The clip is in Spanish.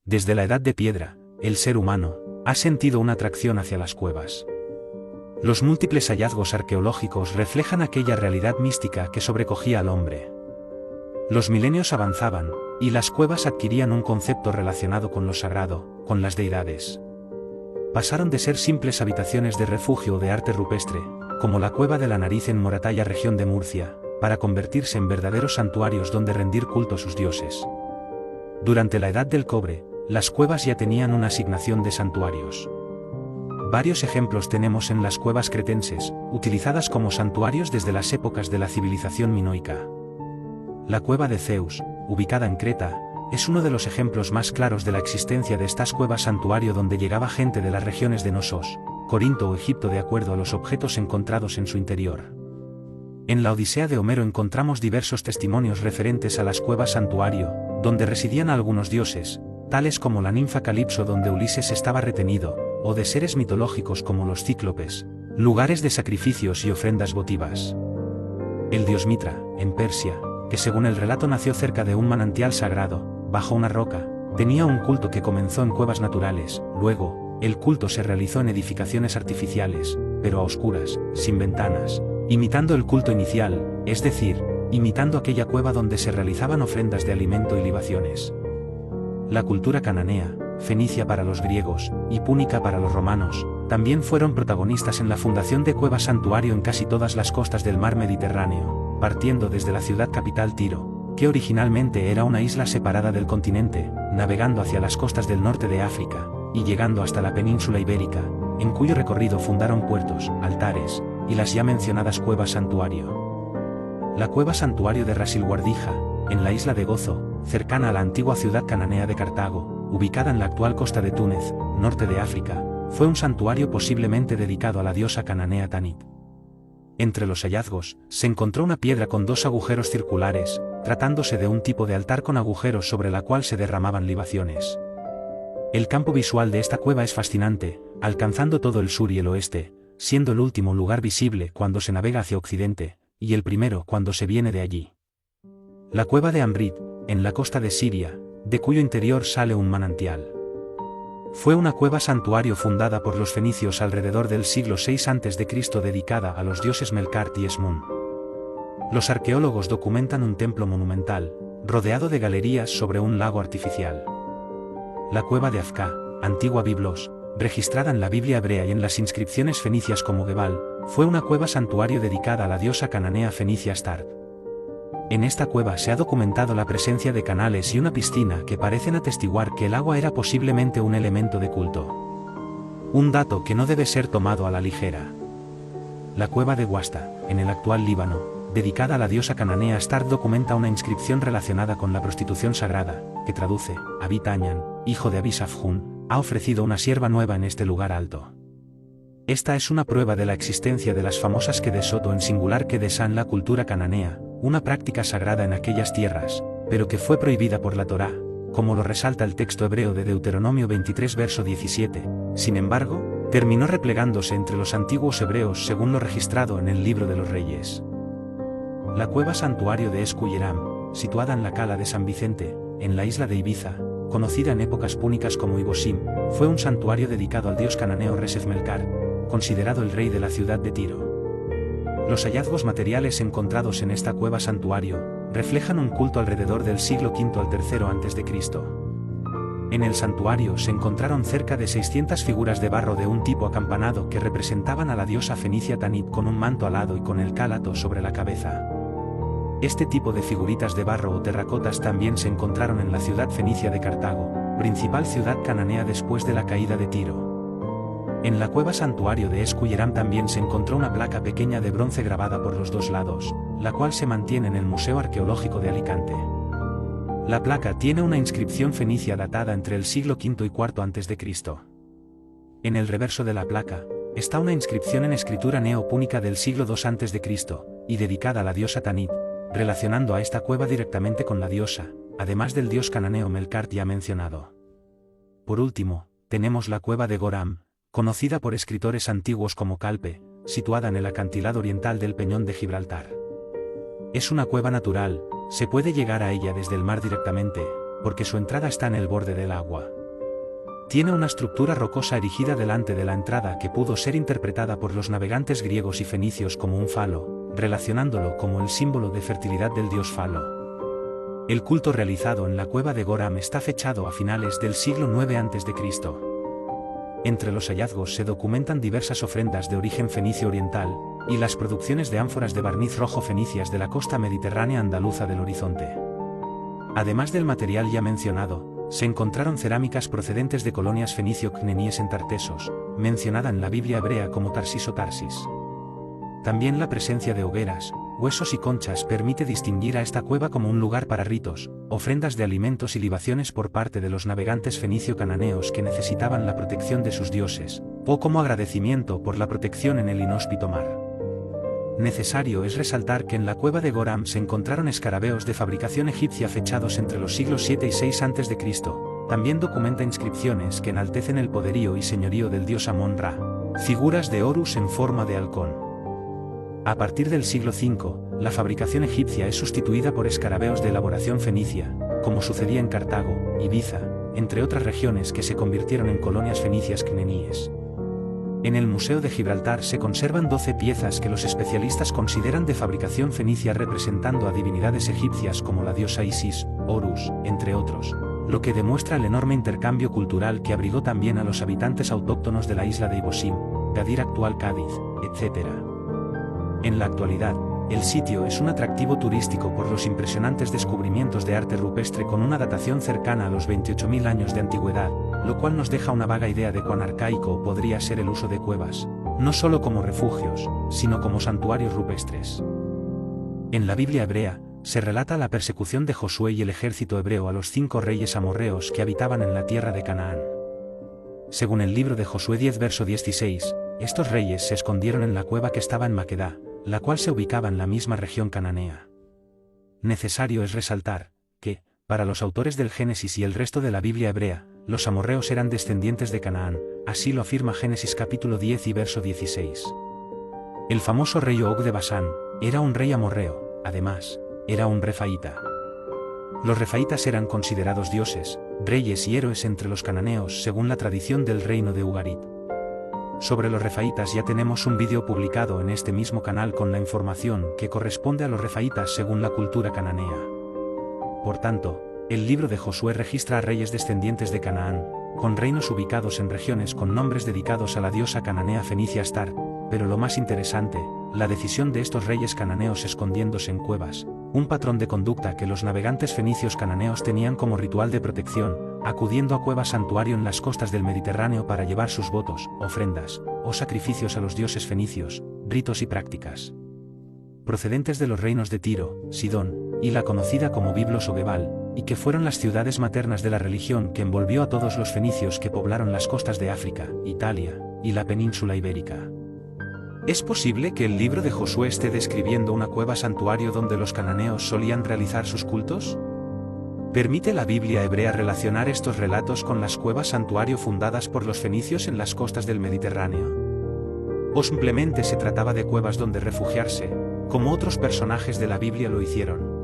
Desde la Edad de Piedra, el ser humano ha sentido una atracción hacia las cuevas. Los múltiples hallazgos arqueológicos reflejan aquella realidad mística que sobrecogía al hombre. Los milenios avanzaban, y las cuevas adquirían un concepto relacionado con lo sagrado, con las deidades. Pasaron de ser simples habitaciones de refugio o de arte rupestre, como la Cueva de la Nariz en Moratalla, región de Murcia, para convertirse en verdaderos santuarios donde rendir culto a sus dioses. Durante la Edad del Cobre, las cuevas ya tenían una asignación de santuarios. Varios ejemplos tenemos en las cuevas cretenses, utilizadas como santuarios desde las épocas de la civilización minoica. La cueva de Zeus, ubicada en Creta, es uno de los ejemplos más claros de la existencia de estas cuevas santuario donde llegaba gente de las regiones de Nosos, Corinto o Egipto de acuerdo a los objetos encontrados en su interior. En la Odisea de Homero encontramos diversos testimonios referentes a las cuevas santuario, donde residían algunos dioses, tales como la ninfa Calipso donde Ulises estaba retenido, o de seres mitológicos como los cíclopes, lugares de sacrificios y ofrendas votivas. El dios Mitra, en Persia, que según el relato nació cerca de un manantial sagrado, bajo una roca, tenía un culto que comenzó en cuevas naturales, luego, el culto se realizó en edificaciones artificiales, pero a oscuras, sin ventanas, imitando el culto inicial, es decir, imitando aquella cueva donde se realizaban ofrendas de alimento y libaciones. La cultura cananea, fenicia para los griegos, y púnica para los romanos, también fueron protagonistas en la fundación de cuevas santuario en casi todas las costas del mar Mediterráneo, partiendo desde la ciudad capital Tiro, que originalmente era una isla separada del continente, navegando hacia las costas del norte de África, y llegando hasta la península ibérica, en cuyo recorrido fundaron puertos, altares, y las ya mencionadas cuevas santuario. La cueva santuario de Rasilguardija, en la isla de Gozo, cercana a la antigua ciudad cananea de Cartago, ubicada en la actual costa de Túnez, norte de África, fue un santuario posiblemente dedicado a la diosa cananea Tanit. Entre los hallazgos, se encontró una piedra con dos agujeros circulares, tratándose de un tipo de altar con agujeros sobre la cual se derramaban libaciones. El campo visual de esta cueva es fascinante, alcanzando todo el sur y el oeste, siendo el último lugar visible cuando se navega hacia occidente, y el primero cuando se viene de allí. La cueva de Amrit, en la costa de Siria, de cuyo interior sale un manantial. Fue una cueva santuario fundada por los fenicios alrededor del siglo VI a.C. dedicada a los dioses Melkart y Esmun. Los arqueólogos documentan un templo monumental, rodeado de galerías sobre un lago artificial. La cueva de Azká, antigua Biblos, registrada en la Biblia hebrea y en las inscripciones fenicias como Gebal, fue una cueva santuario dedicada a la diosa cananea fenicia Astarte. En esta cueva se ha documentado la presencia de canales y una piscina que parecen atestiguar que el agua era posiblemente un elemento de culto. Un dato que no debe ser tomado a la ligera. La cueva de Wasta, en el actual Líbano, dedicada a la diosa cananea Astarte, documenta una inscripción relacionada con la prostitución sagrada, que traduce: Abi Tañan, hijo de Abi Safjún, ha ofrecido una sierva nueva en este lugar alto. Esta es una prueba de la existencia de las famosas Quedes Soto en singular Quedes en la cultura cananea, una práctica sagrada en aquellas tierras, pero que fue prohibida por la Torá, como lo resalta el texto hebreo de Deuteronomio 23 verso 17, sin embargo, terminó replegándose entre los antiguos hebreos según lo registrado en el Libro de los Reyes. La cueva santuario de Escuyeram, situada en la cala de San Vicente, en la isla de Ibiza, conocida en épocas púnicas como Ibosim, fue un santuario dedicado al dios cananeo Resef Melkart, considerado el rey de la ciudad de Tiro. Los hallazgos materiales encontrados en esta cueva santuario reflejan un culto alrededor del siglo V al III a.C. En el santuario se encontraron cerca de 600 figuras de barro de un tipo acampanado que representaban a la diosa fenicia Tanit con un manto alado y con el cálato sobre la cabeza. Este tipo de figuritas de barro o terracotas también se encontraron en la ciudad fenicia de Cartago, principal ciudad cananea después de la caída de Tiro. En la cueva santuario de Escuyeram también se encontró una placa pequeña de bronce grabada por los dos lados, la cual se mantiene en el Museo Arqueológico de Alicante. La placa tiene una inscripción fenicia datada entre el siglo V y IV a.C. En el reverso de la placa, está una inscripción en escritura neopúnica del siglo II a.C., y dedicada a la diosa Tanit, relacionando a esta cueva directamente con la diosa, además del dios cananeo Melkart ya mencionado. Por último, tenemos la cueva de Goram, conocida por escritores antiguos como Calpe, situada en el acantilado oriental del Peñón de Gibraltar. Es una cueva natural, se puede llegar a ella desde el mar directamente, porque su entrada está en el borde del agua. Tiene una estructura rocosa erigida delante de la entrada que pudo ser interpretada por los navegantes griegos y fenicios como un falo, relacionándolo como el símbolo de fertilidad del dios Falo. El culto realizado en la cueva de Goram está fechado a finales del siglo IX a.C. Entre los hallazgos se documentan diversas ofrendas de origen fenicio oriental, y las producciones de ánforas de barniz rojo fenicias de la costa mediterránea andaluza del horizonte. Además del material ya mencionado, se encontraron cerámicas procedentes de colonias fenicio-cneníes en Tartesos, mencionada en la Biblia hebrea como Tarsis o Tarsis. También la presencia de hogueras, huesos y conchas permite distinguir a esta cueva como un lugar para ritos, ofrendas de alimentos y libaciones por parte de los navegantes fenicio-cananeos que necesitaban la protección de sus dioses, o como agradecimiento por la protección en el inhóspito mar. Necesario es resaltar que en la cueva de Goram se encontraron escarabeos de fabricación egipcia fechados entre los siglos 7 y 6 a.C., también documenta inscripciones que enaltecen el poderío y señorío del dios Amón-Ra, figuras de Horus en forma de halcón. A partir del siglo V, la fabricación egipcia es sustituida por escarabeos de elaboración fenicia, como sucedía en Cartago, Ibiza, entre otras regiones que se convirtieron en colonias fenicias cneníes. En el Museo de Gibraltar se conservan 12 piezas que los especialistas consideran de fabricación fenicia representando a divinidades egipcias como la diosa Isis, Horus, entre otros, lo que demuestra el enorme intercambio cultural que abrigó también a los habitantes autóctonos de la isla de Ibosim, Gadir actual Cádiz, etc. En la actualidad, el sitio es un atractivo turístico por los impresionantes descubrimientos de arte rupestre con una datación cercana a los 28.000 años de antigüedad, lo cual nos deja una vaga idea de cuán arcaico podría ser el uso de cuevas, no solo como refugios, sino como santuarios rupestres. En la Biblia hebrea, se relata la persecución de Josué y el ejército hebreo a los 5 reyes amorreos que habitaban en la tierra de Canaán. Según el libro de Josué 10 verso 16, estos reyes se escondieron en la cueva que estaba en Maquedá, la cual se ubicaba en la misma región cananea. Necesario es resaltar que, para los autores del Génesis y el resto de la Biblia hebrea, los amorreos eran descendientes de Canaán, así lo afirma Génesis capítulo 10 y verso 16. El famoso rey Og de Basán era un rey amorreo, además, era un refaíta. Los refaítas eran considerados dioses, reyes y héroes entre los cananeos según la tradición del reino de Ugarit. Sobre los refaítas ya tenemos un vídeo publicado en este mismo canal con la información que corresponde a los refaítas según la cultura cananea. Por tanto, el libro de Josué registra a reyes descendientes de Canaán, con reinos ubicados en regiones con nombres dedicados a la diosa cananea fenicia Astar, pero lo más interesante, la decisión de estos reyes cananeos escondiéndose en cuevas, un patrón de conducta que los navegantes fenicios cananeos tenían como ritual de protección, acudiendo a cuevas santuario en las costas del Mediterráneo para llevar sus votos, ofrendas, o sacrificios a los dioses fenicios, ritos y prácticas. Procedentes de los reinos de Tiro, Sidón, y la conocida como Biblos o Gebal, y que fueron las ciudades maternas de la religión que envolvió a todos los fenicios que poblaron las costas de África, Italia, y la península ibérica. ¿Es posible que el libro de Josué esté describiendo una cueva santuario donde los cananeos solían realizar sus cultos? ¿Permite la Biblia hebrea relacionar estos relatos con las cuevas santuario fundadas por los fenicios en las costas del Mediterráneo? ¿O simplemente se trataba de cuevas donde refugiarse, como otros personajes de la Biblia lo hicieron?